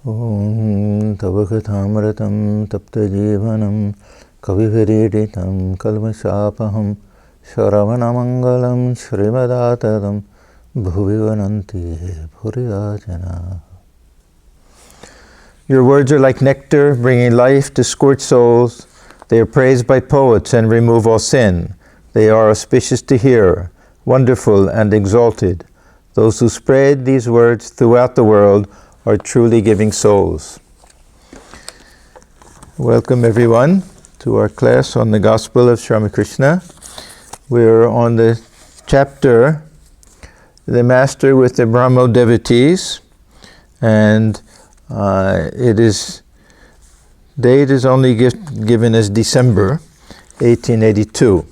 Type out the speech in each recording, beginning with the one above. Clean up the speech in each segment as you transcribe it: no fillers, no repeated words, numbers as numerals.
Om Tavakatamratam Taptajivanam Kaviviridhitam Kalmashapaham Shravanamangalam Srimadataram Bhuvivananti Puriyajana. Your words are like nectar, bringing life to scorched souls. They are praised by poets and remove all sin. They are auspicious to hear, wonderful and exalted. Those who spread these words throughout the world are truly giving souls. Welcome everyone to our class on the Gospel of Sri Ramakrishna. We're on the chapter, The Master with the Brahmo Devotees, and date is only given as December 1882.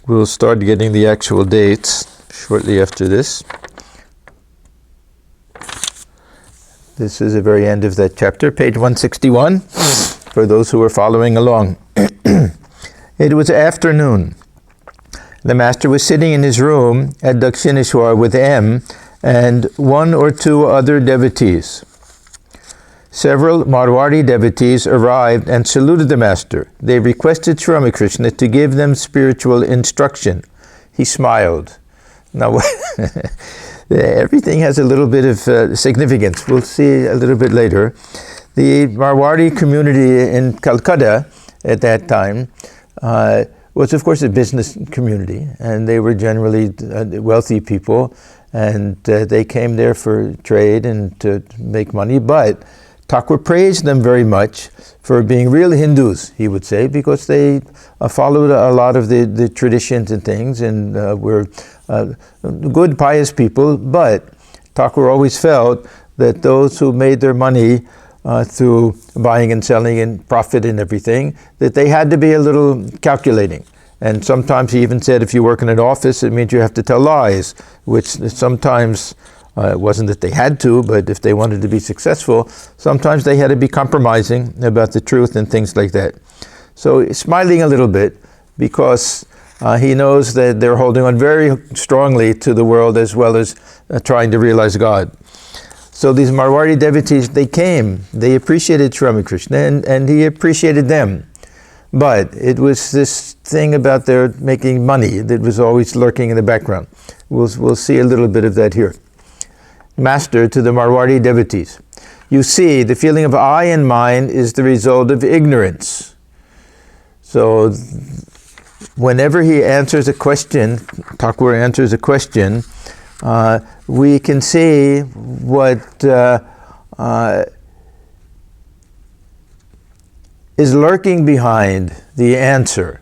We'll start getting the actual dates shortly after this. This is the very end of that chapter, page 161, for those who are following along. It was afternoon. The Master was sitting in his room at Dakshineshwar with M and one or two other devotees. Several Marwari devotees arrived and saluted the Master. They requested Sri Ramakrishna to give them spiritual instruction. He smiled. Now, everything has a little bit of significance. We'll see a little bit later. The Marwari community in Calcutta at that time was, of course, a business community, and they were generally wealthy people, and they came there for trade and to make money. But Thakur praised them very much for being real Hindus, he would say, because they followed a lot of the traditions and things, and were good, pious people. But Thakur always felt that those who made their money through buying and selling and profit and everything, that they had to be a little calculating. And sometimes he even said, if you work in an office, it means you have to tell lies, which sometimes it wasn't that they had to, but if they wanted to be successful, sometimes they had to be compromising about the truth and things like that. So smiling a little bit, because he knows that they're holding on very strongly to the world as well as trying to realize God. So these Marwari devotees, they came, they appreciated Sri Ramakrishna, and he appreciated them. But it was this thing about their making money that was always lurking in the background. We'll see a little bit of that here. Master to the Marwari devotees. You see, the feeling of I and mine is the result of ignorance. So whenever he answers a question, Thakur answers a question, we can see what is lurking behind the answer,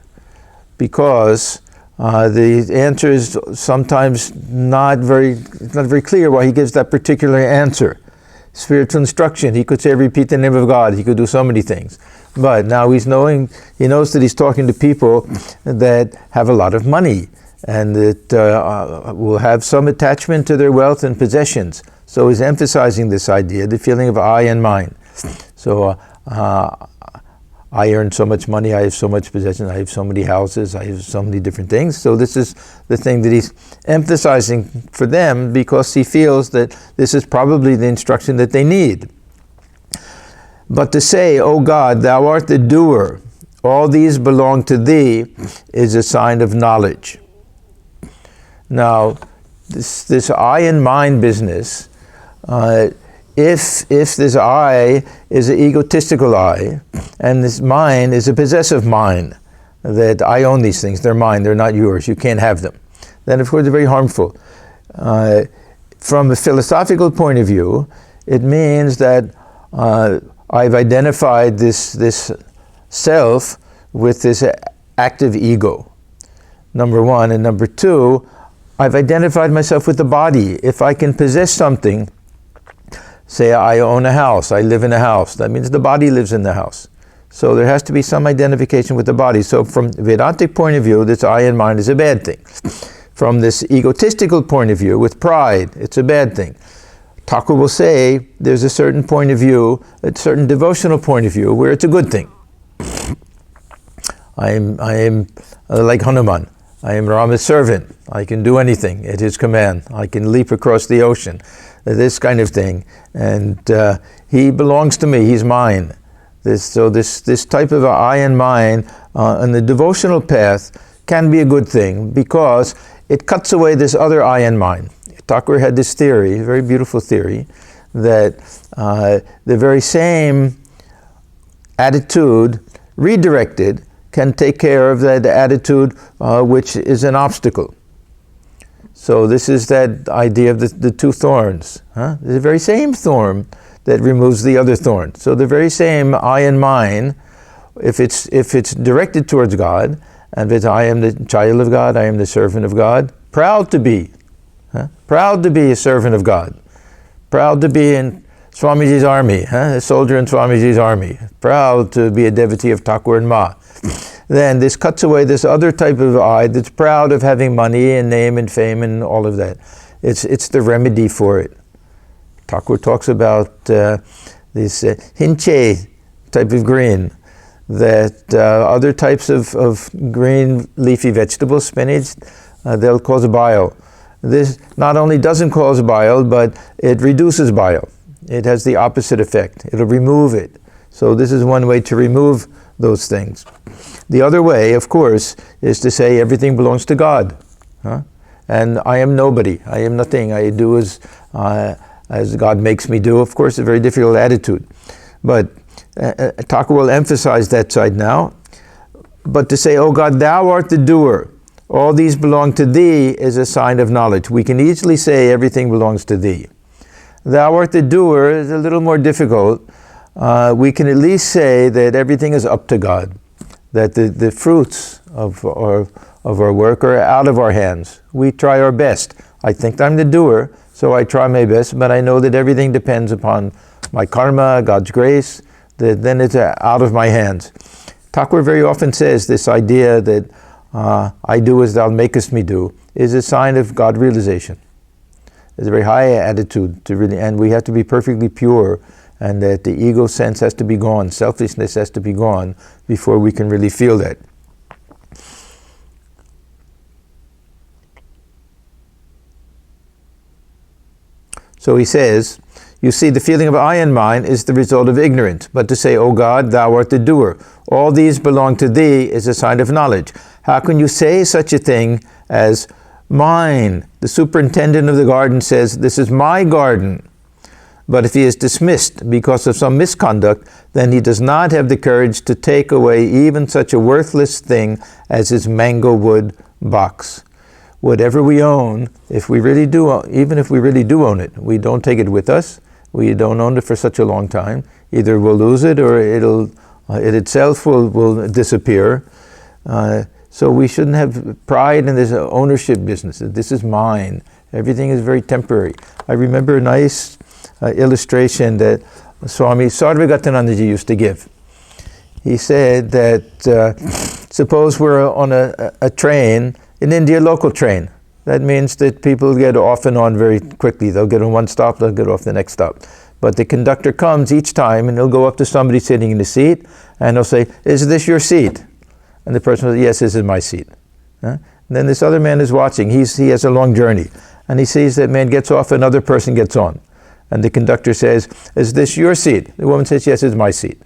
because the answer is sometimes not very clear why he gives that particular answer. Spiritual instruction, he could say repeat the name of God, he could do so many things. But now he knows that he's talking to people that have a lot of money and that will have some attachment to their wealth and possessions. So he's emphasizing this idea, the feeling of I and mine. So I earn so much money, I have so much possession, I have so many houses, I have so many different things. So this is the thing that he's emphasizing for them, because he feels that this is probably the instruction that they need. But to say, O God, thou art the doer, all these belong to thee, is a sign of knowledge. Now, this I and mine business, if this I is an egotistical I, and this mine is a possessive mine, that I own these things, they're mine, they're not yours, you can't have them, then of course they're very harmful. From a philosophical point of view, it means that I've identified this self with this active ego, number one. And number two, I've identified myself with the body. If I can possess something, say I own a house, I live in a house, that means the body lives in the house. So there has to be some identification with the body. So from a Vedantic point of view, this I and mine is a bad thing. From this egotistical point of view, with pride, it's a bad thing. Thakur will say there's a certain point of view, a certain devotional point of view, where it's a good thing. I am like Hanuman. I am Rama's servant. I can do anything at his command. I can leap across the ocean. this kind of thing. And he belongs to me, he's mine. This type of I and mine on the devotional path can be a good thing because it cuts away this other I and mine. Thakur had this theory, a very beautiful theory, that the very same attitude redirected can take care of the attitude which is an obstacle. So this is that idea of the two thorns. The very same thorn that removes the other thorn. So the very same I and mine, if it's directed towards God, and if it's I am the child of God, I am the servant of God, proud to be a servant of God, proud to be in Swamiji's army, a soldier in Swamiji's army, proud to be a devotee of Thakur and Ma. Then this cuts away this other type of I that's proud of having money and name and fame and all of that. It's the remedy for it. Thakur talks about this hinche type of green, that other types of green leafy vegetables, spinach, they'll cause bile. This not only doesn't cause bile, but it reduces bile. It has the opposite effect. It'll remove it. So this is one way to remove those things. The other way, of course, is to say everything belongs to God. And I am nobody. I am nothing. I do as God makes me do. Of course, a very difficult attitude. But Thakur will emphasize that side now. But to say, oh God, thou art the doer. All these belong to thee is a sign of knowledge. We can easily say everything belongs to thee. Thou art the doer is a little more difficult. We can at least say that everything is up to God, that the fruits of our work are out of our hands. We try our best. I think I'm the doer, so I try my best, but I know that everything depends upon my karma, God's grace, that then it's out of my hands. Thakur very often says this idea that I do as thou makest me do is a sign of God realization. It's a very high attitude to really, and we have to be perfectly pure, and that the ego sense has to be gone, selfishness has to be gone before we can really feel that. So he says, you see, the feeling of I and mine is the result of ignorance, but to say, O God, thou art the doer. All these belong to thee is a sign of knowledge. How can you say such a thing as mine? The superintendent of the garden says, this is my garden. But if he is dismissed because of some misconduct, then he does not have the courage to take away even such a worthless thing as his mango wood box. Whatever we own, if we really do, even if we really do own it, we don't take it with us. We don't own it for such a long time. Either we'll lose it or it itself will disappear. So we shouldn't have pride in this ownership business. This is mine. Everything is very temporary. I remember a nice illustration that Swami Sarvagatanandaji used to give. He said that suppose we're on a train, in India, local train. That means that people get off and on very quickly. They'll get on one stop, they'll get off the next stop. But the conductor comes each time and he'll go up to somebody sitting in the seat and he'll say, is this your seat? And the person will say, yes, this is my seat. And then this other man is watching. He has a long journey. And he sees that man gets off, another person gets on. And the conductor says, is this your seat? The woman says, yes, it's my seat.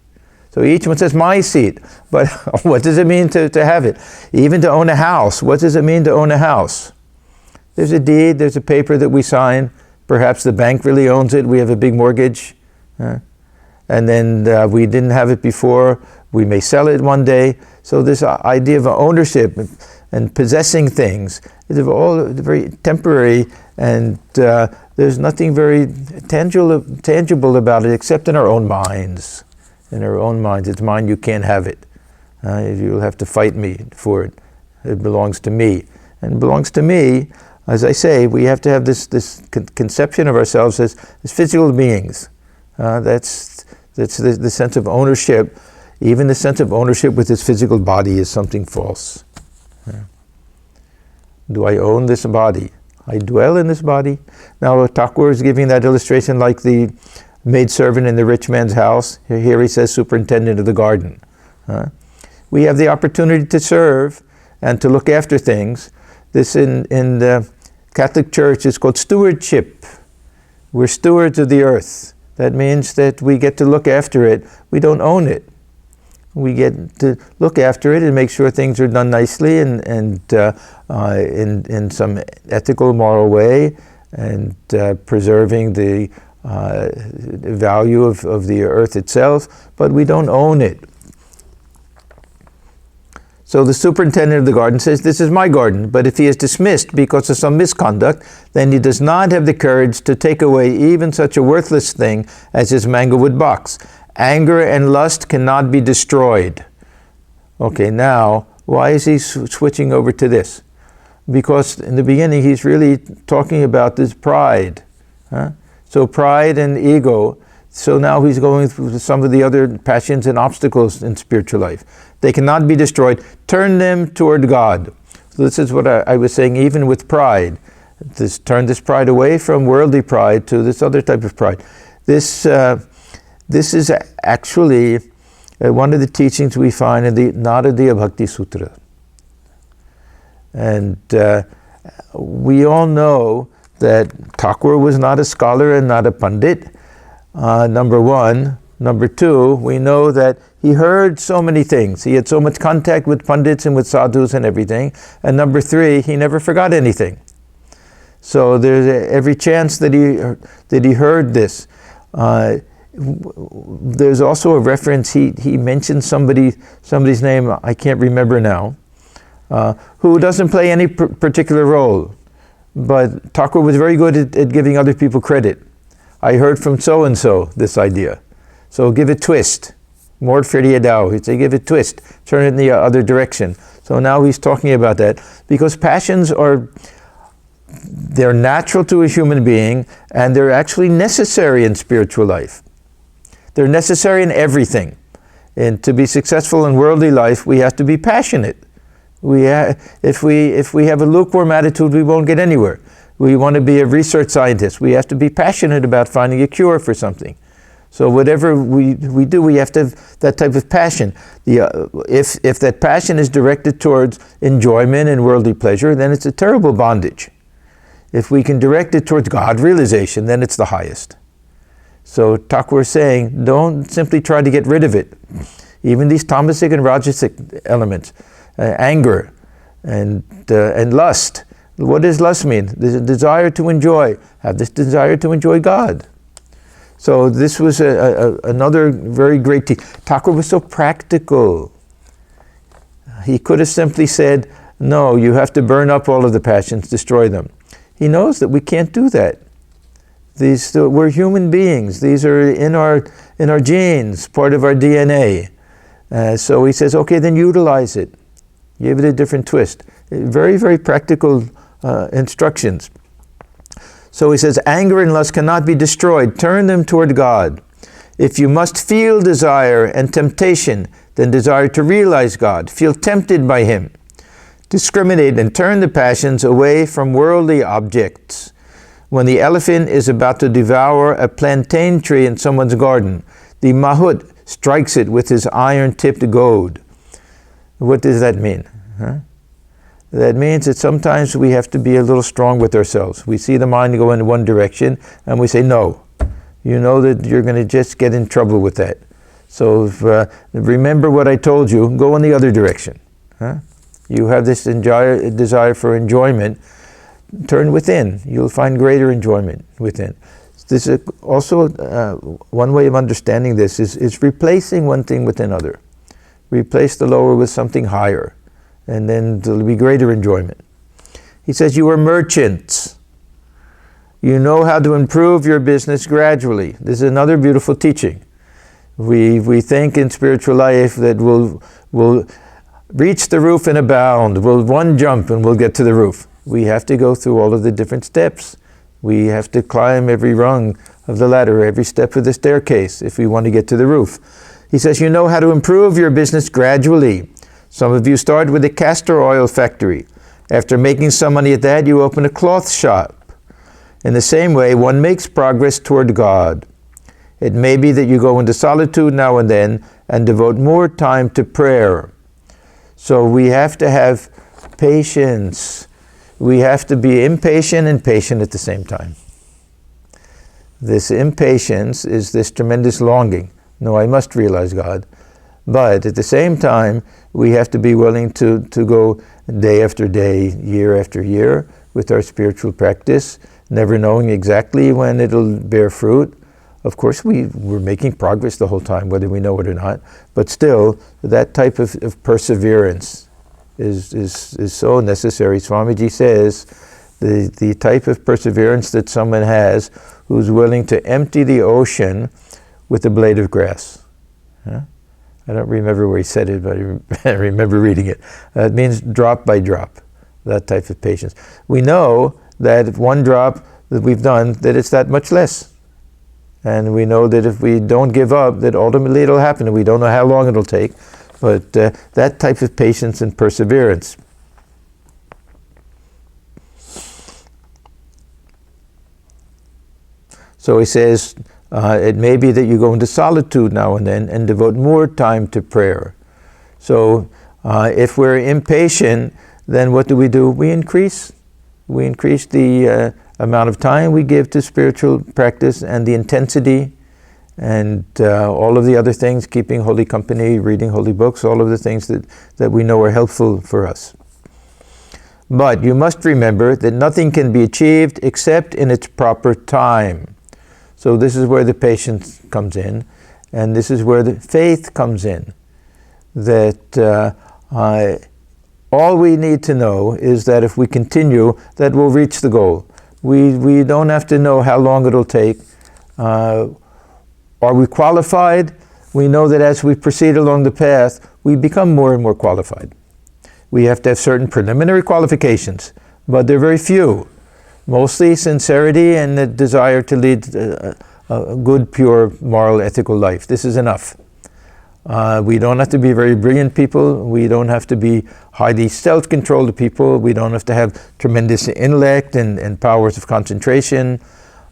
So each one says, my seat. But what does it mean to have it? Even to own a house, what does it mean to own a house? There's a deed, there's a paper that we sign. Perhaps the bank really owns it. We have a big mortgage. And then we didn't have it before. We may sell it one day. So this idea of ownership and possessing things is all very temporary, and there's nothing very tangible about it except in our own minds. In our own minds. It's mine, you can't have it. You'll have to fight me for it. It belongs to me. And it belongs to me, as I say, we have to have this conception of ourselves as physical beings. That's the sense of ownership. Even the sense of ownership with this physical body is something false. Do I own this body? I dwell in this body. Now Thakur is giving that illustration like the maidservant in the rich man's house. Here he says superintendent of the garden. We have the opportunity to serve and to look after things. This in the Catholic Church is called stewardship. We're stewards of the earth. That means that we get to look after it. We don't own it. We get to look after it and make sure things are done nicely and in some ethical, moral way, and preserving the value of the earth itself, but we don't own it. So the superintendent of the garden says, this is my garden, but if he is dismissed because of some misconduct, then he does not have the courage to take away even such a worthless thing as his mangowood box. Anger and lust cannot be destroyed. Okay, now, why is he switching over to this? Because in the beginning, he's really talking about this pride. So pride and ego. So now he's going through some of the other passions and obstacles in spiritual life. They cannot be destroyed. Turn them toward God. So this is what I was saying, even with pride. Turn this pride away from worldly pride to this other type of pride. This is actually one of the teachings we find in the Naradiya Bhakti Sutra. And we all know that Thakur was not a scholar and not a pandit, number one. Number two, we know that he heard so many things. He had so much contact with pandits and with sadhus and everything. And number three, he never forgot anything. So there's every chance that he heard this. There's also a reference, he mentioned somebody's name, I can't remember now, who doesn't play any particular role. But Thakur was very good at giving other people credit. I heard from so-and-so this idea. So give it twist. More Friedau. He'd say give it twist. Turn it in the other direction. So now he's talking about that. Because passions they're natural to a human being, and they're actually necessary in spiritual life. They're necessary in everything. And to be successful in worldly life, we have to be passionate. If we have a lukewarm attitude, we won't get anywhere. We want to be a research scientist. We have to be passionate about finding a cure for something. So whatever we do, we have to have that type of passion. If that passion is directed towards enjoyment and worldly pleasure, then it's a terrible bondage. If we can direct it towards God realization, then it's the highest. So Thakur is saying, don't simply try to get rid of it. Even these tamasic and rajasic elements, anger and lust. What does lust mean? There's a desire to enjoy. Have this desire to enjoy God. So this was another very great teaching. Thakur was so practical. He could have simply said, no, you have to burn up all of the passions, destroy them. He knows that we can't do that. We're human beings. These are in our genes, part of our DNA. So he says, okay, then utilize it. Give it a different twist. Very, very practical instructions. So he says, anger and lust cannot be destroyed. Turn them toward God. If you must feel desire and temptation, then desire to realize God. Feel tempted by Him. Discriminate and turn the passions away from worldly objects. When the elephant is about to devour a plantain tree in someone's garden, the Mahut strikes it with his iron-tipped goad. What does that mean? That means that sometimes we have to be a little strong with ourselves. We see the mind go in one direction, and we say, no. You know that you're going to just get in trouble with that. So remember what I told you, go in the other direction. You have this desire for enjoyment, turn within. You'll find greater enjoyment within. This is also one way of understanding this is replacing one thing with another. Replace the lower with something higher, and then there'll be greater enjoyment. He says, you are merchants. You know how to improve your business gradually. This is another beautiful teaching. We think in spiritual life that we'll reach the roof in a bound. We'll one jump and we'll get to the roof. We have to go through all of the different steps. We have to climb every rung of the ladder, every step of the staircase if we want to get to the roof. He says, you know how to improve your business gradually. Some of you start with a castor oil factory. After making some money at that, you open a cloth shop. In the same way, one makes progress toward God. It may be that you go into solitude now and then and devote more time to prayer. So we have to have patience. We have to be impatient and patient at the same time. This impatience is this tremendous longing. No, I must realize God. But at the same time, we have to be willing to go day after day, year after year with our spiritual practice, never knowing exactly when it'll bear fruit. Of course, we're making progress the whole time, whether we know it or not. But still, that type of perseverance is so necessary. Swamiji says the type of perseverance that someone has who's willing to empty the ocean with a blade of grass. Huh? I don't remember where he said it, but I remember reading it. It means drop by drop, that type of patience. We know that if one drop that we've done, that it's that much less. And we know that if we don't give up, that ultimately it'll happen, and we don't know how long it'll take, but that type of patience and perseverance. So he says, it may be that you go into solitude now and then and devote more time to prayer. So if we're impatient, then what do? We increase. We increase the amount of time we give to spiritual practice and the intensity and all of the other things, keeping holy company, reading holy books, all of the things that we know are helpful for us. But you must remember that nothing can be achieved except in its proper time. So this is where the patience comes in, and this is where the faith comes in. That all we need to know is that if we continue, that we'll reach the goal. We don't have to know how long it'll take. Are we qualified? We know that as we proceed along the path, we become more and more qualified. We have to have certain preliminary qualifications, but they're very few. Mostly sincerity and the desire to lead a good, pure, moral, ethical life. This is enough. We don't have to be very brilliant people. We don't have to be highly self-controlled people. We don't have to have tremendous intellect and powers of concentration.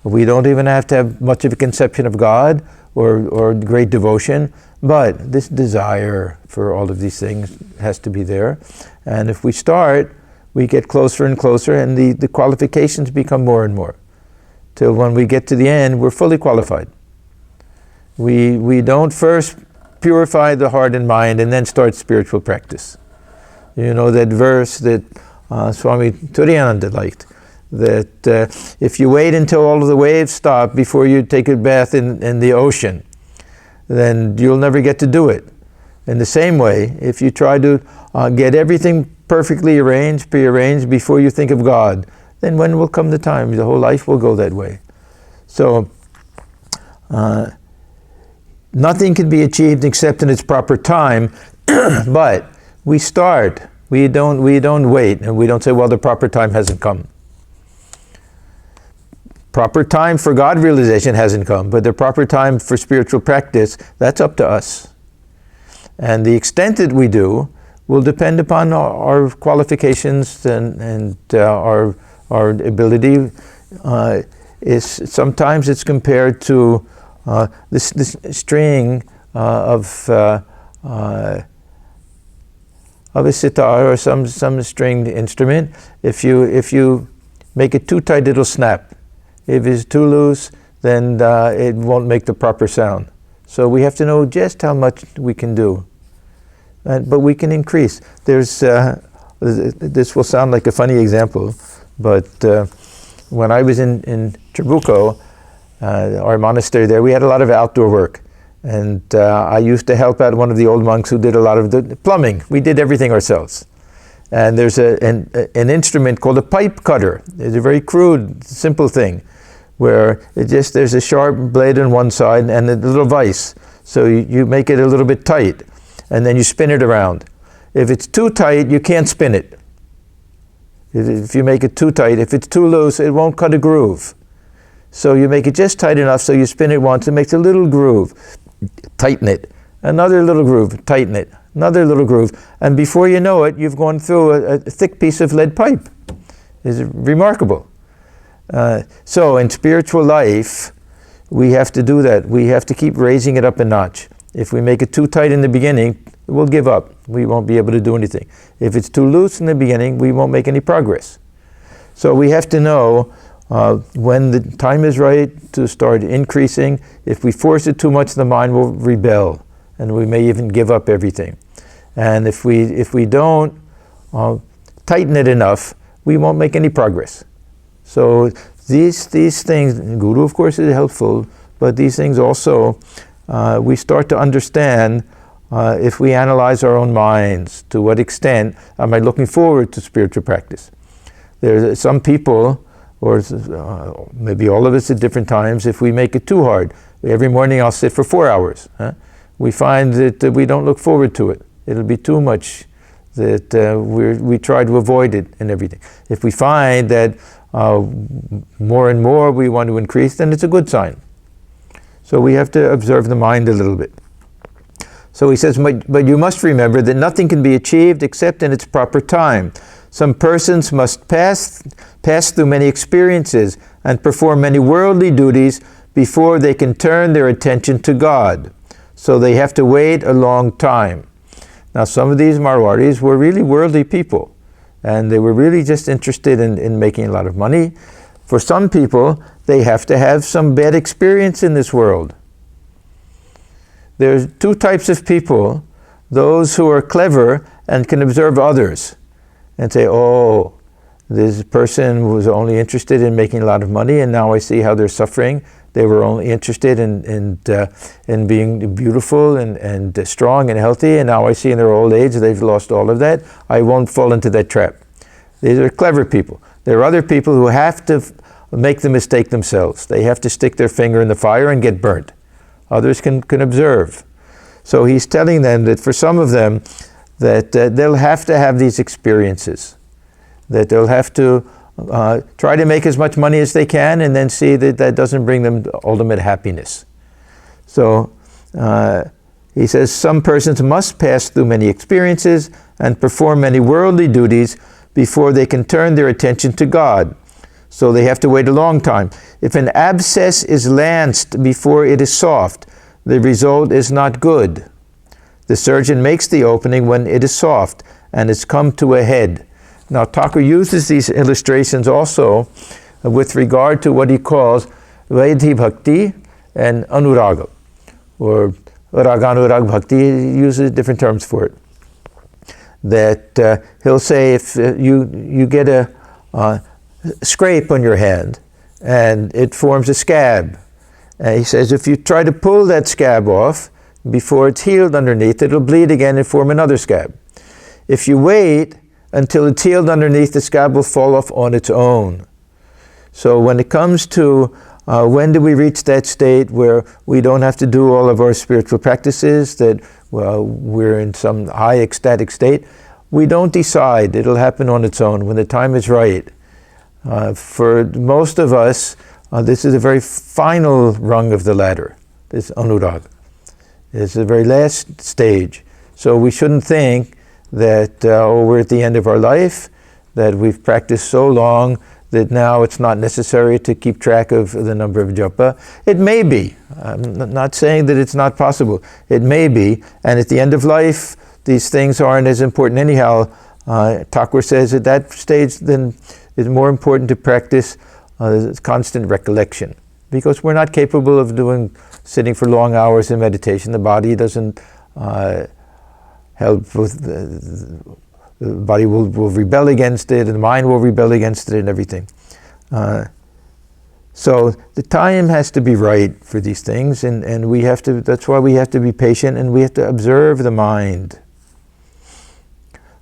We don't even have to have much of a conception of God or great devotion. But this desire for all of these things has to be there. And if we start, we get closer and closer, and the qualifications become more and more. Till when we get to the end, we're fully qualified. We don't first purify the heart and mind and then start spiritual practice. You know that verse that Swami Turiyananda liked, that if you wait until all of the waves stop before you take a bath in the ocean, then you'll never get to do it. In the same way, if you try to get everything perfectly arranged, prearranged before you think of God, then when will come the time? The whole life will go that way. So, nothing can be achieved except in its proper time, but we start. We don't wait, and we don't say, well, the proper time hasn't come. Proper time for God realization hasn't come, but the proper time for spiritual practice, that's up to us. And the extent that we do will depend upon our qualifications and our ability. Sometimes it's compared to this string of a sitar or some stringed instrument. If you make it too tight, it'll snap. If it's too loose, then it won't make the proper sound. So we have to know just how much we can do. But we can increase. There's this will sound like a funny example, but when I was in Trabuco, our monastery there, we had a lot of outdoor work. And I used to help out one of the old monks who did a lot of the plumbing. We did everything ourselves. And there's an instrument called a pipe cutter. It's a very crude, simple thing, where there's a sharp blade on one side and a little vise. So you make it a little bit tight, and then you spin it around. If it's too tight, you can't spin it. If you make it too tight, if it's too loose, it won't cut a groove. So you make it just tight enough so you spin it once, it makes a little groove. Tighten it. Another little groove, tighten it. Another little groove. And before you know it, you've gone through a thick piece of lead pipe. It's remarkable. So in spiritual life, we have to do that. We have to keep raising it up a notch. If we make it too tight in the beginning, we'll give up. We won't be able to do anything. If it's too loose in the beginning, we won't make any progress. So we have to know when the time is right to start increasing. If we force it too much, the mind will rebel, and we may even give up everything. And if we don't tighten it enough, we won't make any progress. So these things, Guru of course is helpful, but these things also, we start to understand if we analyze our own minds, to what extent am I looking forward to spiritual practice. There's some people, or maybe all of us at different times, if we make it too hard. Every morning I'll sit for 4 hours. We find that we don't look forward to it. It'll be too much, that we try to avoid it and everything. If we find that more and more we want to increase, then it's a good sign. So we have to observe the mind a little bit. So he says, but you must remember that nothing can be achieved except in its proper time. Some persons must pass through many experiences and perform many worldly duties before they can turn their attention to God. So they have to wait a long time. Now some of these Marwaris were really worldly people, and they were really just interested in making a lot of money. For some people, they have to have some bad experience in this world. There's two types of people: those who are clever and can observe others and say, oh, this person was only interested in making a lot of money, and now I see how they're suffering. They were only interested in being beautiful and strong and healthy, and now I see in their old age they've lost all of that. I won't fall into that trap. These are clever people. There are other people who have to make the mistake themselves. They have to stick their finger in the fire and get burnt. Others can observe. So he's telling them that for some of them, that they'll have to have these experiences, that they'll have to try to make as much money as they can, and then see that that doesn't bring them ultimate happiness. So he says some persons must pass through many experiences and perform many worldly duties before they can turn their attention to God. So they have to wait a long time. If an abscess is lanced before it is soft, the result is not good. The surgeon makes the opening when it is soft and it's come to a head. Now Thakur uses these illustrations also with regard to what he calls Vaidhi Bhakti and Anuraga, or Raganurag Bhakti. He uses different terms for it. That he'll say if you get a scrape on your hand and it forms a scab, and he says if you try to pull that scab off before it's healed underneath, it'll bleed again and form another scab. If you wait until it's healed underneath, the scab will fall off on its own. So when it comes to when do we reach that state where we don't have to do all of our spiritual practices, that we're in some high ecstatic state, we don't decide. It'll happen on its own when the time is right. For most of us, this is a very final rung of the ladder, this anuraga. It's the very last stage. So we shouldn't think that we're at the end of our life, that we've practiced so long that now it's not necessary to keep track of the number of japa. It may be. I'm not saying that it's not possible. It may be. And at the end of life, these things aren't as important anyhow. Thakur says at that stage, then it's more important to practice constant recollection, because we're not capable of sitting for long hours in meditation. The body doesn't help with the body will rebel against it, and the mind will rebel against it, and everything. So the time has to be right for these things, and we have to. That's why we have to be patient, and we have to observe the mind.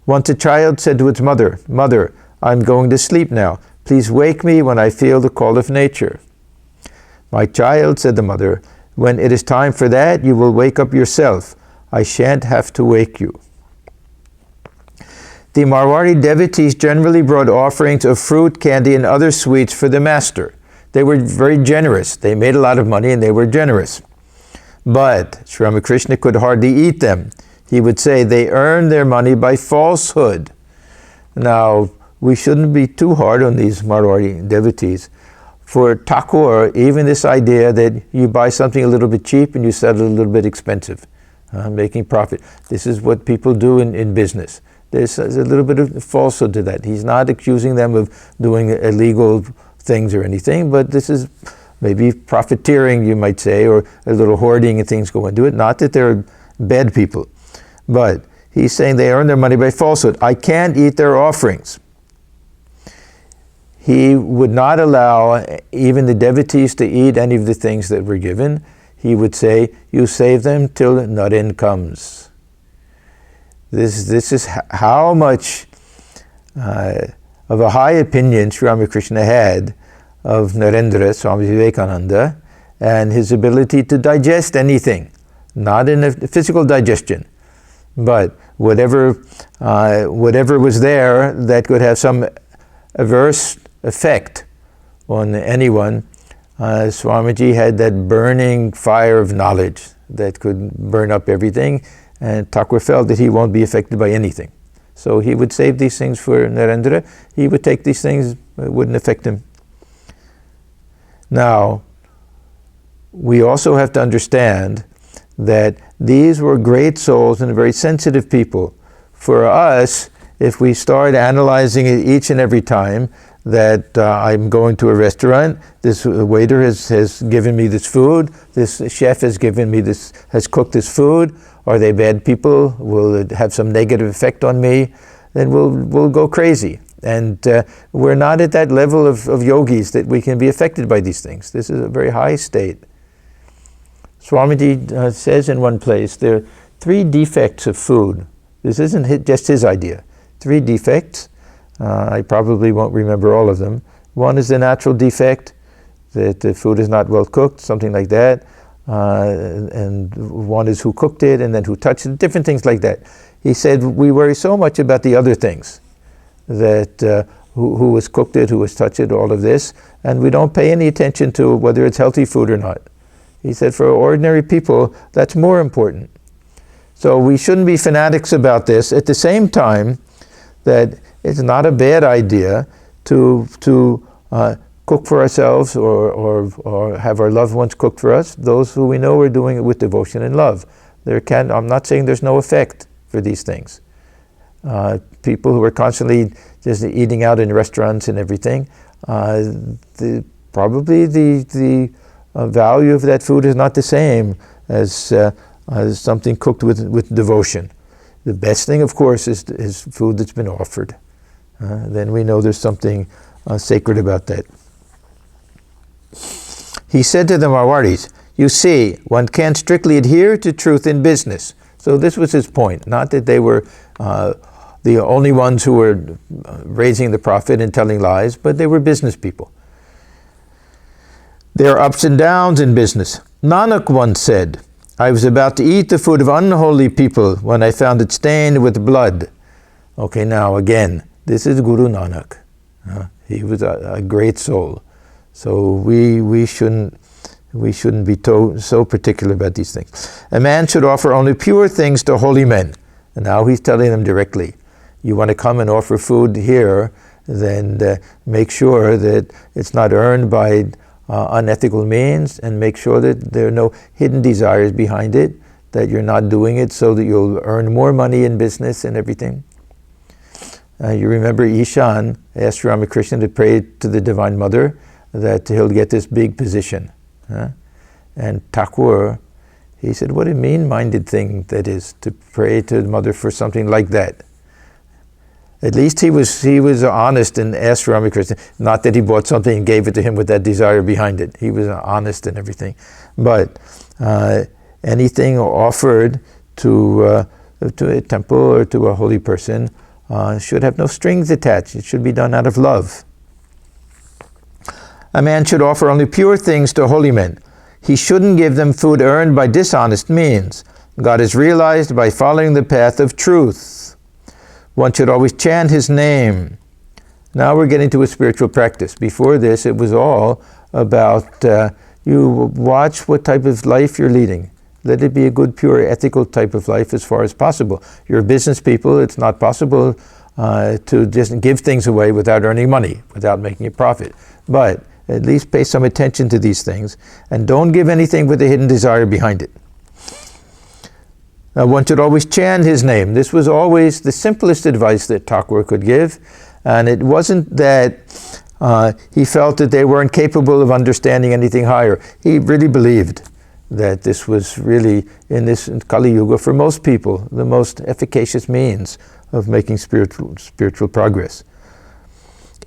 Once a child said to its mother, "Mother, I'm going to sleep now. Please wake me when I feel the call of nature." "My child," said the mother, "when it is time for that, you will wake up yourself. I shan't have to wake you." The Marwari devotees generally brought offerings of fruit, candy, and other sweets for the master. They were very generous. They made a lot of money and they were generous. But Sri Ramakrishna could hardly eat them. He would say they earned their money by falsehood. Now, we shouldn't be too hard on these Marwari devotees. For Thakur, even this idea that you buy something a little bit cheap and you sell it a little bit expensive, making profit. This is what people do in business. There's a little bit of falsehood to that. He's not accusing them of doing illegal things or anything, but this is maybe profiteering, you might say, or a little hoarding and things go into it. Not that they're bad people, but he's saying they earn their money by falsehood. I can't eat their offerings. He would not allow even the devotees to eat any of the things that were given. He would say, you save them till Naren comes. This is how much of a high opinion Sri Ramakrishna had of Narendra, Swami Vivekananda, and his ability to digest anything. Not in a physical digestion, but whatever was there that could have some adverse effect on anyone. Swamiji had that burning fire of knowledge that could burn up everything, and Thakur felt that he won't be affected by anything. So he would save these things for Narendra. He would take these things, it wouldn't affect him. Now, we also have to understand that these were great souls and very sensitive people. For us, if we start analyzing it each and every time that I'm going to a restaurant, this waiter has given me this food, this chef has cooked this food, are they bad people? Will it have some negative effect on me? Then we'll go crazy. And we're not at that level of yogis that we can be affected by these things. This is a very high state. Swamiji says in one place, there are 3 defects of food. This isn't just his idea. 3 defects. I probably won't remember all of them. One is the natural defect, that the food is not well cooked, something like that. And one is who cooked it, and then who touched it, different things like that. He said, we worry so much about the other things, that who has cooked it, who has touched it, all of this, and we don't pay any attention to whether it's healthy food or not. He said, for ordinary people, that's more important. So we shouldn't be fanatics about this. At the same time, that it's not a bad idea to cook for ourselves or have our loved ones cook for us, those who we know are doing it with devotion and love. I'm not saying there's no effect for these things. People who are constantly just eating out in restaurants and everything, probably the value of that food is not the same as something cooked with devotion. The best thing, of course, is food that's been offered. Then we know there's something sacred about that. He said to the Marwaris, you see, one can't strictly adhere to truth in business. So this was his point. Not that they were the only ones who were raising the profit and telling lies, but they were business people. There are ups and downs in business. Nanak once said, I was about to eat the food of unholy people when I found it stained with blood. Okay, now again, this is Guru Nanak. He was a great soul. So we shouldn't be so particular about these things. A man should offer only pure things to holy men. And now he's telling them directly, you want to come and offer food here, then make sure that it's not earned by unethical means, and make sure that there are no hidden desires behind it, that you're not doing it so that you'll earn more money in business and everything. You remember Ishan asked Ramakrishna to pray to the Divine Mother that he'll get this big position. And Thakur, he said, what a mean-minded thing that is, to pray to the Mother for something like that. At least he was honest and asked Ramakrishna, not that he bought something and gave it to him with that desire behind it. He was honest and everything. But anything offered to a temple or to a holy person should have no strings attached. It should be done out of love. A man should offer only pure things to holy men. He shouldn't give them food earned by dishonest means. God is realized by following the path of truth. One should always chant his name. Now we're getting to a spiritual practice. Before this, it was all about you watch what type of life you're leading. Let it be a good, pure, ethical type of life as far as possible. You're business people. It's not possible to just give things away without earning money, without making a profit. But at least pay some attention to these things, and don't give anything with a hidden desire behind it. Now, one should always chant his name. This was always the simplest advice that Thakur could give, and it wasn't that he felt that they weren't capable of understanding anything higher. He really believed that this was really, in this Kali Yuga, for most people, the most efficacious means of making spiritual progress.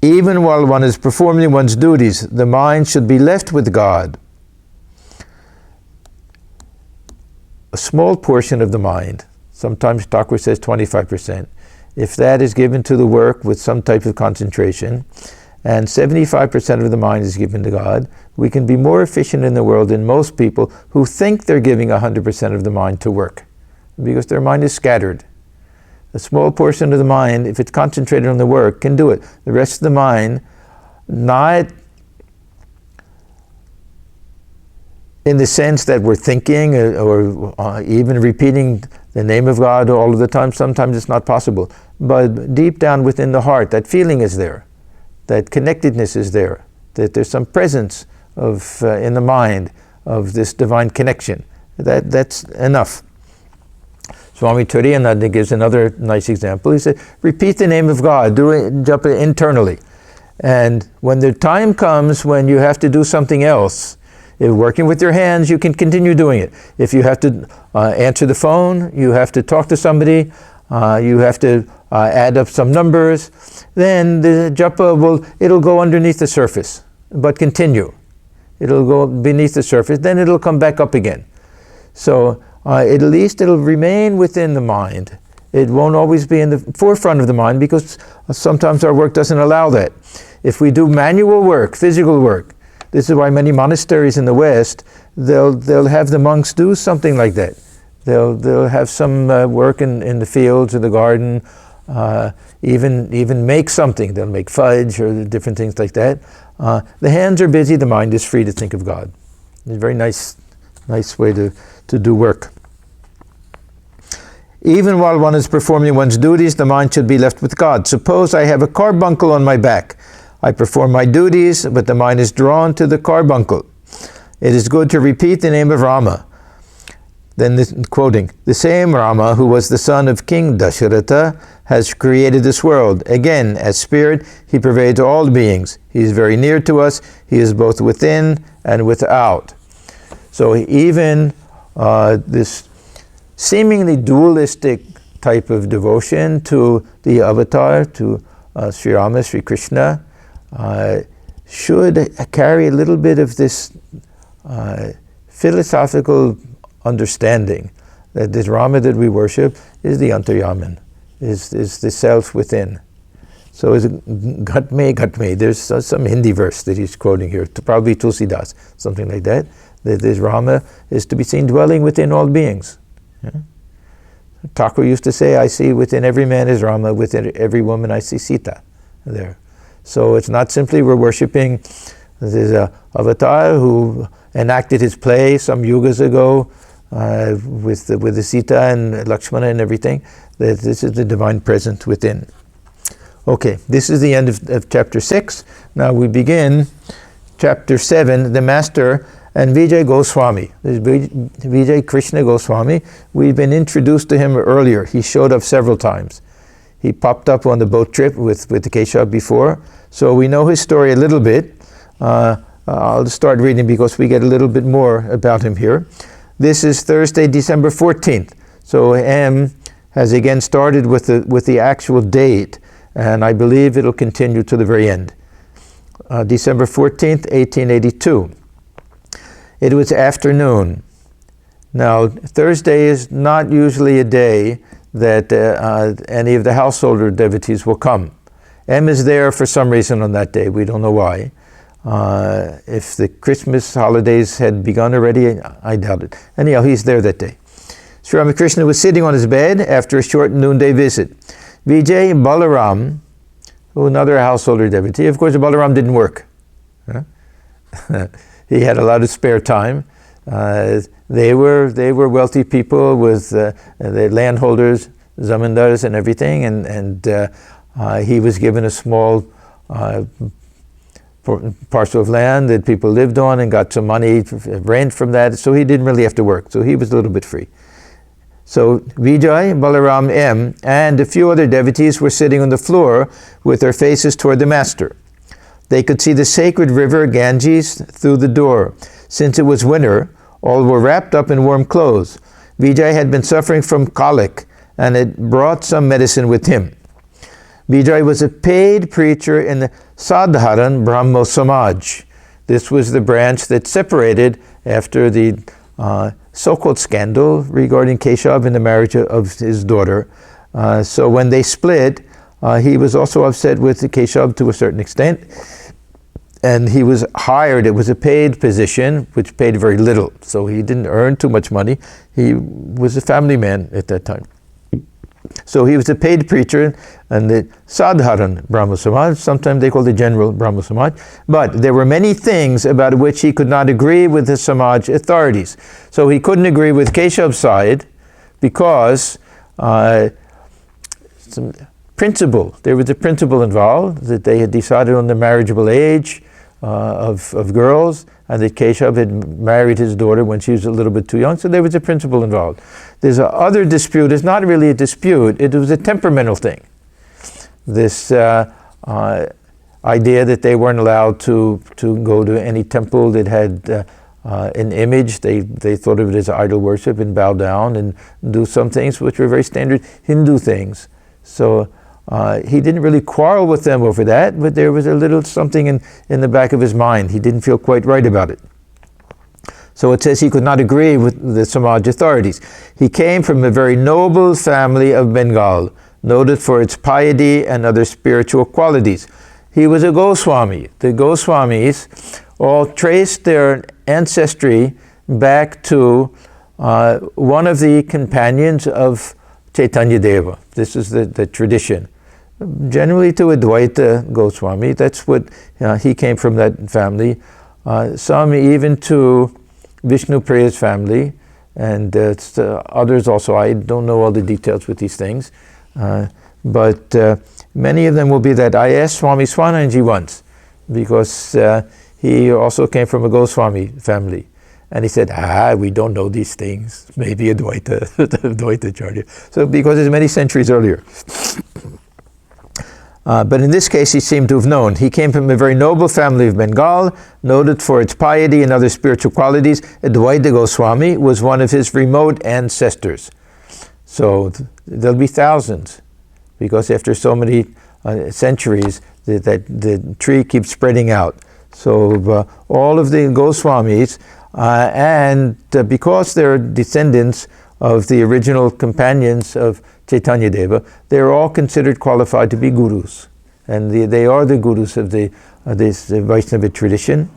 Even while one is performing one's duties, the mind should be left with God. A small portion of the mind, sometimes Thakur says 25%, if that is given to the work with some type of concentration, and 75% of the mind is given to God, we can be more efficient in the world than most people who think they're giving 100% of the mind to work, because their mind is scattered. A small portion of the mind, if it's concentrated on the work, can do it. The rest of the mind, not in the sense that we're thinking or even repeating the name of God all of the time. Sometimes it's not possible. But deep down within the heart, that feeling is there. That connectedness is there. That there's some presence of in the mind of this divine connection. That's enough. Swami Turiyananda gives another nice example. He said, repeat the name of God, do it japa internally. And when the time comes when you have to do something else, if working with your hands, you can continue doing it. If you have to answer the phone, you have to talk to somebody, you have to add up some numbers, then the japa it'll go underneath the surface, but continue. It'll go beneath the surface, then it'll come back up again. So at least it'll remain within the mind. It won't always be in the forefront of the mind, because sometimes our work doesn't allow that. If we do manual work, physical work, this is why many monasteries in the West, they'll have the monks do something like that. They'll have some work in the fields or the garden, even make something. They'll make fudge or different things like that. The hands are busy, the mind is free to think of God. It's a very nice way to do work. Even while one is performing one's duties, the mind should be left with God. Suppose I have a carbuncle on my back. I perform my duties, but the mind is drawn to the carbuncle. It is good to repeat the name of Rama. Then, quoting, the same Rama who was the son of King Dasharatha has created this world. Again, as spirit, he pervades all beings. He is very near to us. He is both within and without. So even this seemingly dualistic type of devotion to the avatar, to Sri Rama, Sri Krishna, should carry a little bit of this philosophical understanding that this Rama that we worship is the Antaryaman, is the self within. So is Ghat me. There's some Hindi verse that he's quoting here, probably Tulsidas, something like that. That this Rama is to be seen dwelling within all beings. Yeah? Thakur used to say, I see within every man is Rama, within every woman I see Sita there. So it's not simply we're worshipping this avatar who enacted his play some yugas ago with the Sita and Lakshmana and everything, that this is the divine presence within. Okay, this is the end of chapter 6. Now we begin chapter 7, the Master and Vijay Goswami. This is Vijay Krishna Goswami. We've been introduced to him earlier. He showed up several times. He popped up on the boat trip with the Keshav before. So we know his story a little bit. I'll start reading because we get a little bit more about him here. This is Thursday, December 14th. So M has again started with the actual date, and I believe it'll continue to the very end. December 14th, 1882. It was afternoon. Now, Thursday is not usually a day that any of the householder devotees will come. M is there for some reason on that day. We don't know why. If the Christmas holidays had begun already, I doubt it. Anyhow, he's there that day. Sri Ramakrishna was sitting on his bed after a short noonday visit. Vijay Balaram, another householder devotee, of course Balaram didn't work. He had a lot of spare time. They were wealthy people with the landholders, zamindars and everything, and he was given a small parcel of land that people lived on and got some money, rent from that, so he didn't really have to work, so he was a little bit free. So Vijay, Balaram M, and a few other devotees were sitting on the floor with their faces toward the Master. They could see the sacred river Ganges through the door. Since it was winter, all were wrapped up in warm clothes. Vijay had been suffering from colic and had brought some medicine with him. Vijay was a paid preacher in the Sadharan Brahmo Samaj. This was the branch that separated after the so-called scandal regarding Keshav and the marriage of his daughter. So when they split, he was also upset with Keshav to a certain extent. And he was hired, it was a paid position, which paid very little. So he didn't earn too much money. He was a family man at that time. So he was a paid preacher in the Sadharan Brahmo Samaj. Sometimes they call the general Brahmo Samaj. But there were many things about which he could not agree with the Samaj authorities. So he couldn't agree with Keshav's side because some principle. There was a principle involved that they had decided on the marriageable age of girls, and that Keshav had married his daughter when she was a little bit too young, so there was a principle involved. There's another dispute. It's not really a dispute. It was a temperamental thing. This idea that they weren't allowed to go to any temple that had an image. They thought of it as idol worship and bow down and do some things which were very standard Hindu things. So he didn't really quarrel with them over that, but there was a little something in the back of his mind. He didn't feel quite right about it. So it says he could not agree with the Samaj authorities. He came from a very noble family of Bengal, noted for its piety and other spiritual qualities. He was a Goswami. The Goswamis all traced their ancestry back to one of the companions of Chaitanya Deva. This is the tradition. Generally to Advaita Goswami. That's what he came from, that family. Some even to Vishnu Priya's family, and others also. I don't know all the details with these things, but many of them will be that. I asked Swami Swananji once, because he also came from a Goswami family, and he said, we don't know these things. Maybe Advaita Acharya. So because it's many centuries earlier. But in this case, he seemed to have known. He came from a very noble family of Bengal, noted for its piety and other spiritual qualities. Advaita Goswami was one of his remote ancestors. So there'll be thousands, because after so many centuries, the tree keeps spreading out. So all of the Goswamis, and because they're descendants of the original companions of Chaitanya Deva, they're all considered qualified to be gurus. And they are the gurus of this Vaishnava tradition.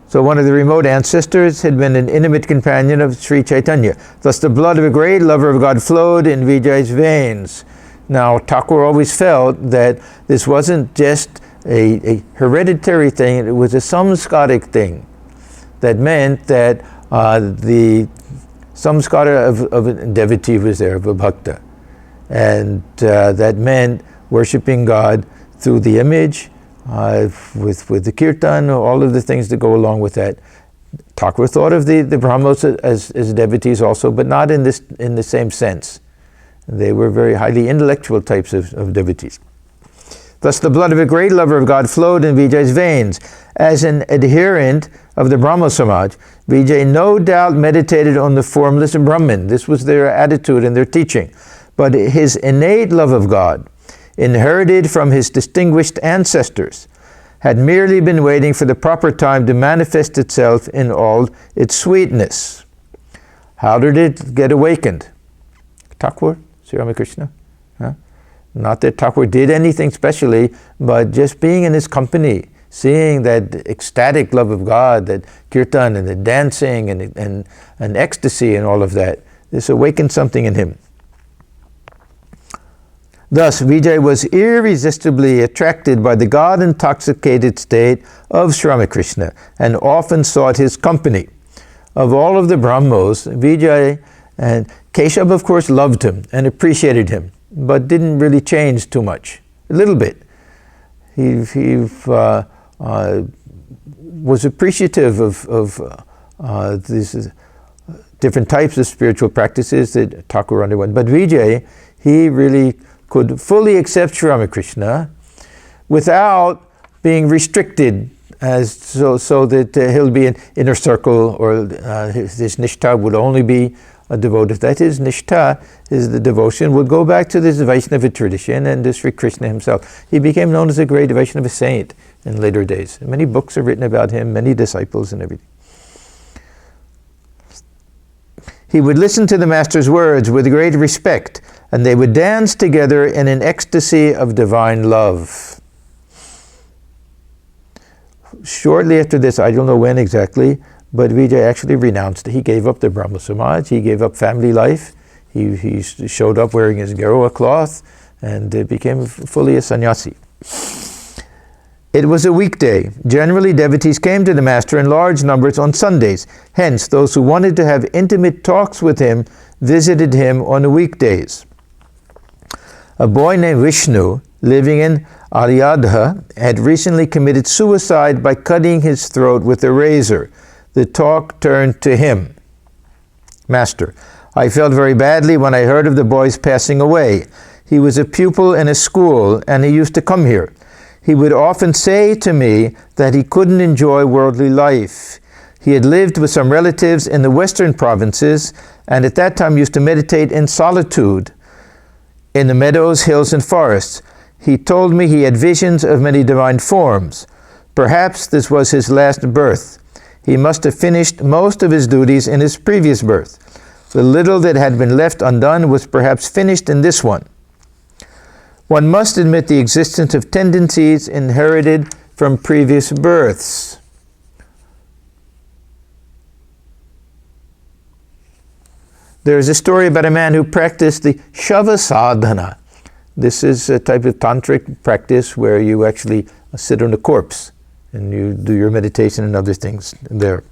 So one of the remote ancestors had been an intimate companion of Sri Chaitanya. Thus the blood of a great lover of God flowed in Vijay's veins. Now Thakur always felt that this wasn't just a hereditary thing, it was a samskaric thing. That meant that the samskara of a devotee was there, of a bhakta. And that meant worshipping God through the image, with the kirtan, all of the things that go along with that. Thakur thought of the Brahmos as devotees also, but not in the same sense. They were very highly intellectual types of devotees. Thus the blood of a great lover of God flowed in Vijay's veins. As an adherent of the Brahmo Samaj, Vijay no doubt meditated on the formless Brahman. This was their attitude and their teaching. But his innate love of God, inherited from his distinguished ancestors, had merely been waiting for the proper time to manifest itself in all its sweetness. How did it get awakened? Thakur, Sri Ramakrishna? Huh? Not that Thakur did anything specially, but just being in his company, seeing that ecstatic love of God, that kirtan and the dancing and ecstasy and all of that, this awakened something in him. Thus, Vijay was irresistibly attracted by the God-intoxicated state of Sri Ramakrishna and often sought his company. Of all of the Brahmos, Vijay and Keshav, of course, loved him and appreciated him, but didn't really change too much. A little bit. He was appreciative of these different types of spiritual practices that Thakur underwent. But Vijay, he really could fully accept Sri Ramakrishna, without being restricted, so that he'll be an inner circle, or his nishtha would only be a devotee. That is, nishtha is the devotion, would go back to this Vaishnava tradition and to Sri Krishna himself. He became known as a great Vaishnava saint in later days. Many books are written about him, many disciples and everything. He would listen to the Master's words with great respect, and they would dance together in an ecstasy of divine love. Shortly after this, I don't know when exactly, but Vijay actually renounced. He gave up the Brahmo Samaj, he gave up family life, he showed up wearing his Garua cloth, and became fully a sannyasi. It was a weekday. Generally, devotees came to the Master in large numbers on Sundays. Hence, those who wanted to have intimate talks with him visited him on the weekdays. A boy named Vishnu, living in Aryadha, had recently committed suicide by cutting his throat with a razor. The talk turned to him. Master, I felt very badly when I heard of the boy's passing away. He was a pupil in a school, and he used to come here. He would often say to me that he couldn't enjoy worldly life. He had lived with some relatives in the western provinces, and at that time used to meditate in solitude in the meadows, hills, and forests. He told me he had visions of many divine forms. Perhaps this was his last birth. He must have finished most of his duties in his previous birth. The little that had been left undone was perhaps finished in this one. One must admit the existence of tendencies inherited from previous births. There is a story about a man who practiced the Shava Sadhana. This is a type of tantric practice where you actually sit on a corpse and you do your meditation and other things there.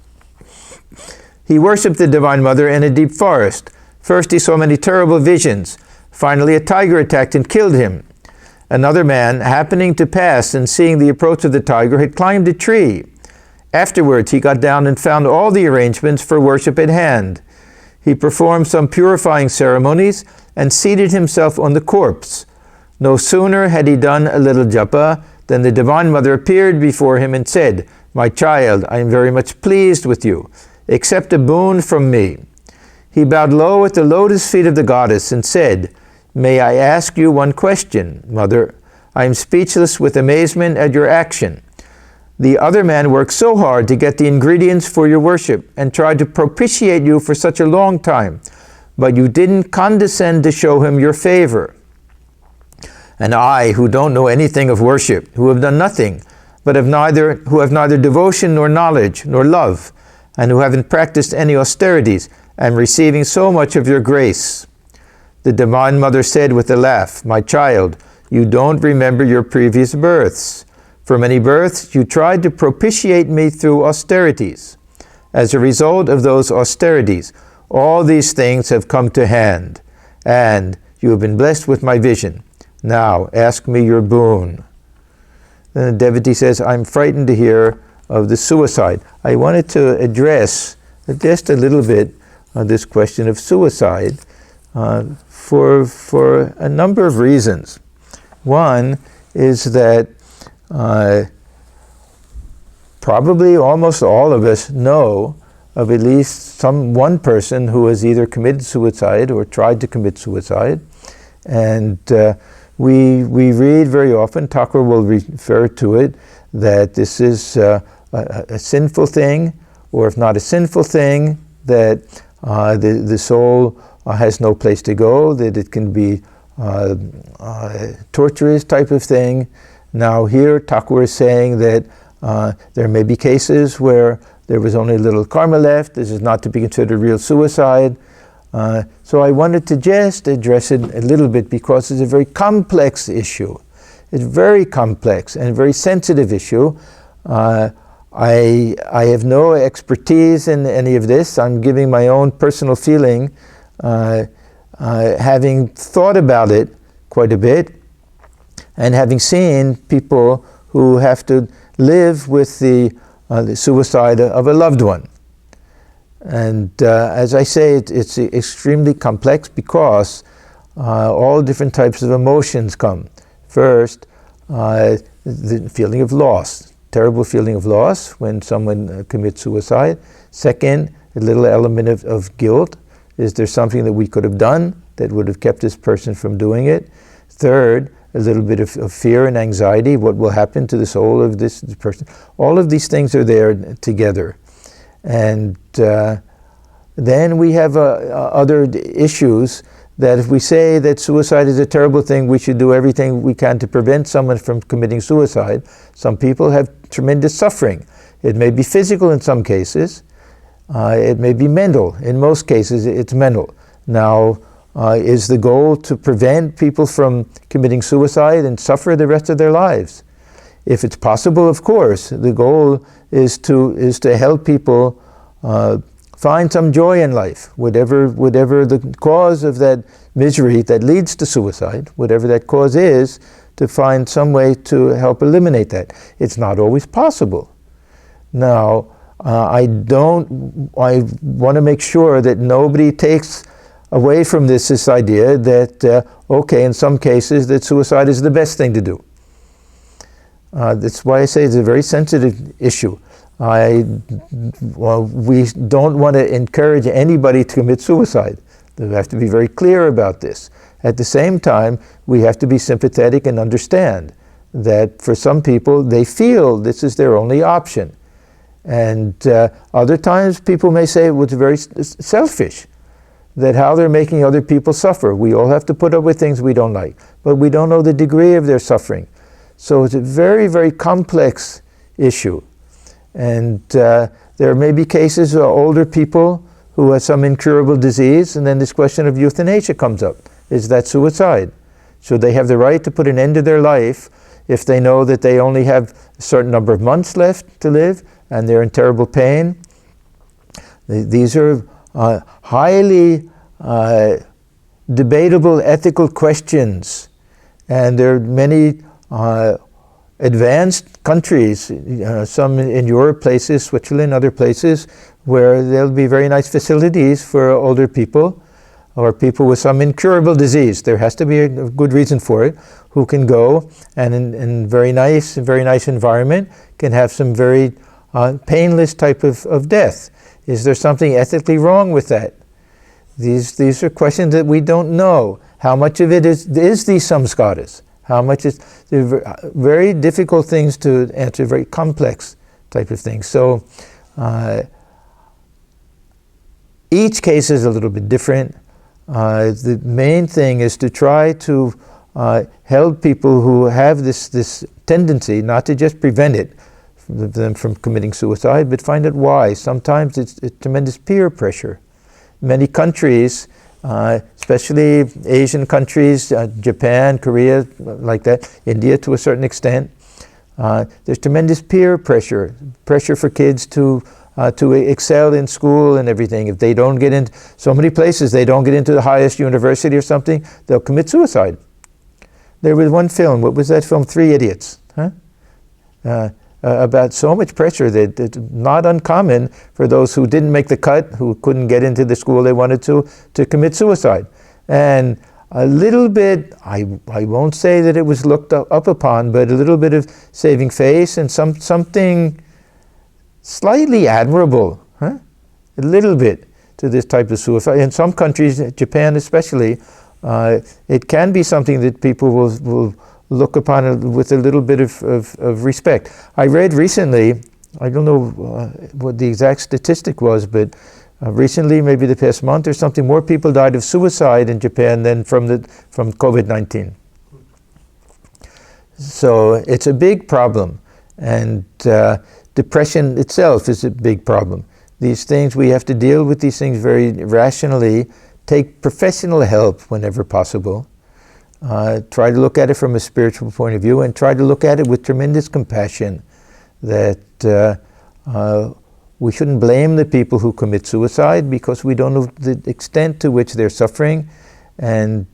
He worshipped the Divine Mother in a deep forest. First he saw many terrible visions. Finally a tiger attacked and killed him. Another man, happening to pass and seeing the approach of the tiger, had climbed a tree. Afterwards he got down and found all the arrangements for worship at hand. He performed some purifying ceremonies and seated himself on the corpse. No sooner had he done a little japa than the Divine Mother appeared before him and said, "My child, I am very much pleased with you. Accept a boon from me." He bowed low at the lotus feet of the goddess and said, "May I ask you one question, Mother? I am speechless with amazement at your action. The other man worked so hard to get the ingredients for your worship and tried to propitiate you for such a long time, but you didn't condescend to show him your favor. And I, who don't know anything of worship, who have done nothing, but who have neither devotion nor knowledge nor love, and who haven't practiced any austerities, am receiving so much of your grace." The Divine Mother said with a laugh, "My child, you don't remember your previous births. For many births you tried to propitiate me through austerities. As a result of those austerities, all these things have come to hand, and you have been blessed with my vision. Now ask me your boon." Then the devotee says, "I'm frightened to hear of the suicide." I wanted to address just a little bit this question of suicide for a number of reasons. One is that probably almost all of us know of at least one person who has either committed suicide or tried to commit suicide. And we read very often, Thakur will refer to it, that this is a sinful thing, or if not a sinful thing, that the soul has no place to go, that it can be torturous type of thing. Now here Thakur is saying that there may be cases where there was only a little karma left. This is not to be considered real suicide. So I wanted to just address it a little bit because it's a very complex issue. It's very complex and a very sensitive issue. I have no expertise in any of this. I'm giving my own personal feeling, having thought about it quite a bit, and having seen people who have to live with the suicide of a loved one. And as I say, it's extremely complex because all different types of emotions come. First, the feeling of loss, terrible feeling of loss when someone commits suicide. Second, a little element of guilt. Is there something that we could have done that would have kept this person from doing it? Third, a little bit of fear and anxiety. What will happen to the soul of this person? All of these things are there together. And then we have other issues that if we say that suicide is a terrible thing, we should do everything we can to prevent someone from committing suicide. Some people have tremendous suffering. It may be physical in some cases. It may be mental. In most cases, it's mental. Now, is the goal to prevent people from committing suicide and suffer the rest of their lives? If it's possible, of course. The goal is to help people find some joy in life, whatever the cause of that misery that leads to suicide, whatever that cause is, to find some way to help eliminate that. It's not always possible. Now, I want to make sure that nobody takes away from this idea that, okay, in some cases, that suicide is the best thing to do. That's why I say it's a very sensitive issue. We don't want to encourage anybody to commit suicide. We have to be very clear about this. At the same time, we have to be sympathetic and understand that for some people, they feel this is their only option. And other times, people may say, well, it's very selfish, that how they're making other people suffer. We all have to put up with things we don't like, but we don't know the degree of their suffering. So it's a very, very complex issue. And there may be cases of older people who have some incurable disease, and then this question of euthanasia comes up. Is that suicide? Should they have the right to put an end to their life if they know that they only have a certain number of months left to live and they're in terrible pain? These are highly debatable ethical questions, and there are many advanced countries, some in Europe, places, Switzerland, other places, where there'll be very nice facilities for older people or people with some incurable disease. There has to be a good reason for it, who can go and in very nice environment can have some very painless type of death. Is there something ethically wrong with that? These are questions that we don't know. How much of it is these samskaras? How much is, they're very difficult things to answer, very complex type of things. So each case is a little bit different. The main thing is to try to help people who have this tendency, not to just prevent it, them from committing suicide, but find out why. Sometimes it's tremendous peer pressure. Many countries, especially Asian countries, Japan, Korea, like that, India to a certain extent, there's tremendous peer pressure for kids to excel in school and everything. If they don't get into so many places, they don't get into the highest university or something, they'll commit suicide. There was one film, what was that film? 3 Idiots, about so much pressure that it's not uncommon for those who didn't make the cut, who couldn't get into the school they wanted to commit suicide. And a little bit, I won't say that it was looked up upon, but a little bit of saving face and something slightly admirable, a little bit, to this type of suicide. In some countries, Japan especially, it can be something that people will look upon it with a little bit of respect. I read recently, I don't know what the exact statistic was, but recently, maybe the past month or something, more people died of suicide in Japan than from COVID-19. So it's a big problem, and depression itself is a big problem. These things, we have to deal with these things very rationally, take professional help whenever possible. Try to look at it from a spiritual point of view, and try to look at it with tremendous compassion, that we shouldn't blame the people who commit suicide because we don't know the extent to which they're suffering. And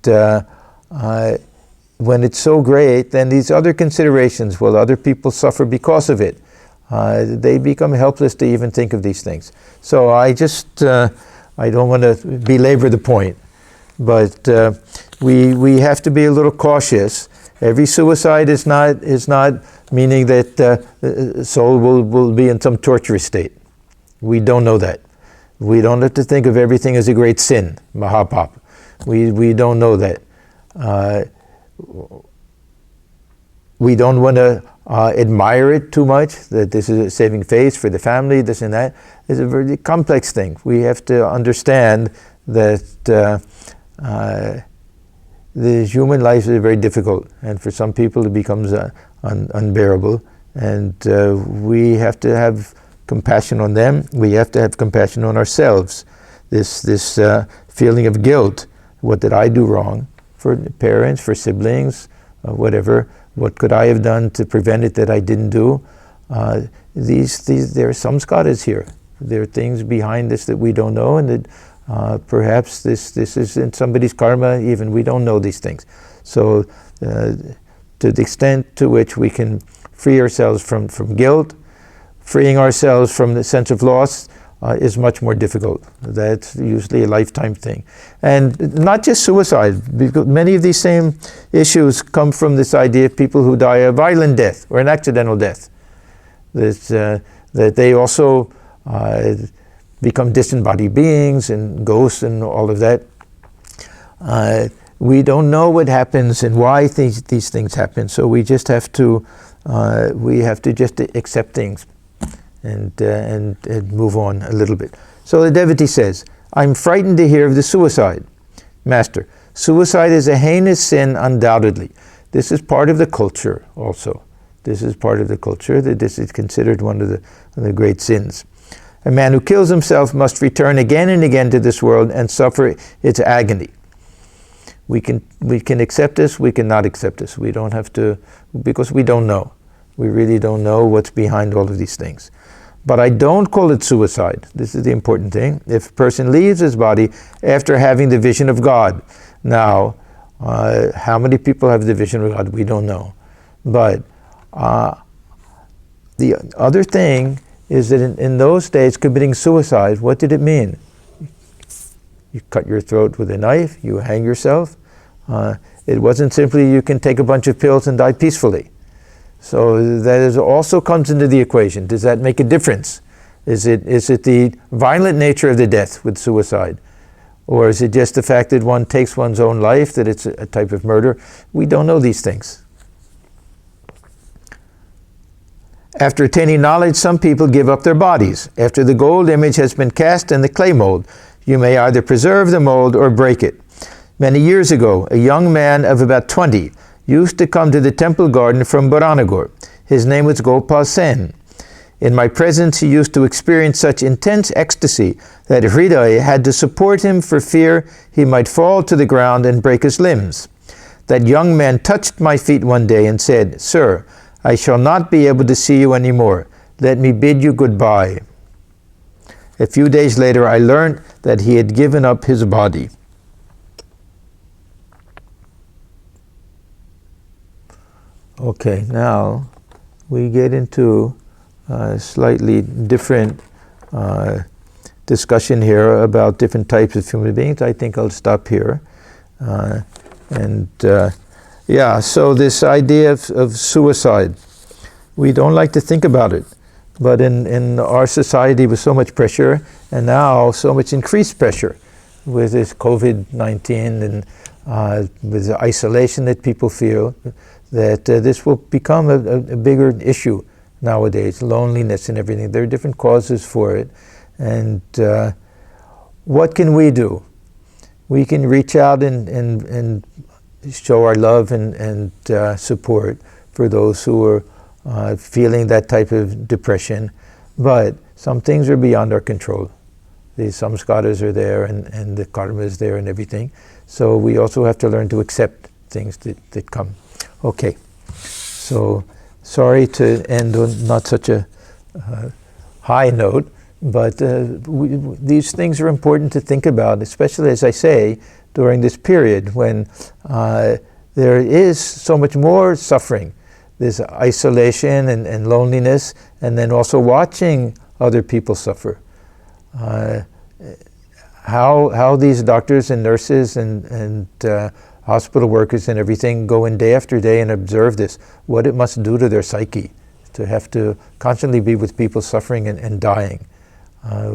when it's so great, then these other considerations, well, other people suffer because of it. They become helpless to even think of these things. So I don't want to belabor the point. But we have to be a little cautious. Every suicide is not meaning that the soul will be in some torturous state. We don't know that. We don't have to think of everything as a great sin, Mahapapa. We don't know that. We don't want to admire it too much, that this is a saving face for the family, this and that. It's a very complex thing. We have to understand that the human life is very difficult, and for some people it becomes unbearable, and we have to have compassion on them. We have to have compassion on ourselves. This feeling of guilt. What did I do wrong? For parents, for siblings, whatever. What could I have done to prevent it that I didn't do? There are some skadas here. There are things behind this that we don't know, and that perhaps this is in somebody's karma. Even we don't know these things. So, to the extent to which we can free ourselves from guilt, freeing ourselves from the sense of loss is much more difficult. That's usually a lifetime thing. And not just suicide, because many of these same issues come from this idea of people who die a violent death or an accidental death. That they also become disembodied beings and ghosts and all of that. We don't know what happens and why these things happen, so we just have to just accept things and move on a little bit. So the devotee says, I'm frightened to hear of the suicide. Master, suicide is a heinous sin undoubtedly. This is part of the culture also. This is part of the culture, that this is considered one of the great sins. A man who kills himself must return again and again to this world and suffer its agony. We can accept this, we cannot accept this. We don't have to, because we don't know. We really don't know what's behind all of these things. But I don't call it suicide. This is the important thing. If a person leaves his body after having the vision of God. Now, how many people have the vision of God? We don't know. But the other thing is that in those days, committing suicide, what did it mean? You cut your throat with a knife, you hang yourself. It wasn't simply you can take a bunch of pills and die peacefully. So that also comes into the equation. Does that make a difference? Is it the violent nature of the death with suicide? Or is it just the fact that one takes one's own life, that it's a type of murder? We don't know these things. After attaining knowledge, some people give up their bodies. After the gold image has been cast in the clay mold, you may either preserve the mold or break it. Many years ago, a young man of about 20 used to come to the temple garden from Baranagar. His name was Gopal Sen. In my presence, he used to experience such intense ecstasy that Hridaya had to support him for fear he might fall to the ground and break his limbs. That young man touched my feet one day and said, Sir, I shall not be able to see you anymore. Let me bid you goodbye. A few days later, I learned that he had given up his body. Okay, now we get into a slightly different discussion here about different types of human beings. I think I'll stop here. So this idea of suicide, we don't like to think about it. But in our society with so much pressure, and now so much increased pressure with this COVID-19 and with the isolation that people feel, that this will become a bigger issue nowadays, loneliness and everything. There are different causes for it. And what can we do? We can reach out and show our love and support for those who are feeling that type of depression. But some things are beyond our control. The samskaras are there and the karma is there and everything. So we also have to learn to accept things that come. Okay, so sorry to end on not such a high note, but these things are important to think about, especially, as I say, during this period when there is so much more suffering, this isolation and loneliness, and then also watching other people suffer. How these doctors and nurses and hospital workers and everything go in day after day and observe this, what it must do to their psyche to have to constantly be with people suffering and dying.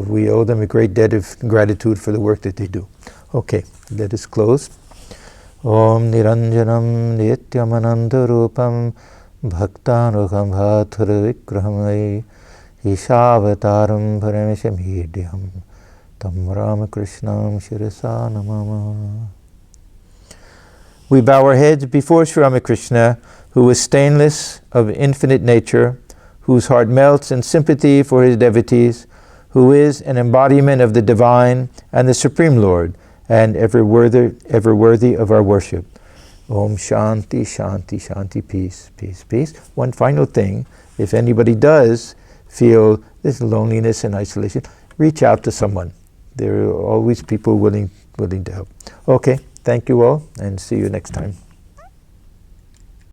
We owe them a great debt of gratitude for the work that they do. Okay, let us close. Om Niranjanam Nityamananda Rupam Bhaktanukham Bhathura Vikramai Ishavataram Parameshamidhyam Tam Ramakrishnam Shirasa Namama. We bow our heads before Sri Ramakrishna, who is stainless, of infinite nature, whose heart melts in sympathy for his devotees, who is an embodiment of the divine and the Supreme Lord, and ever worthy of our worship. Om Shanti, Shanti, Shanti, peace, peace, peace. One final thing, if anybody does feel this loneliness and isolation, reach out to someone. There are always people willing to help. Okay, thank you all, and see you next time.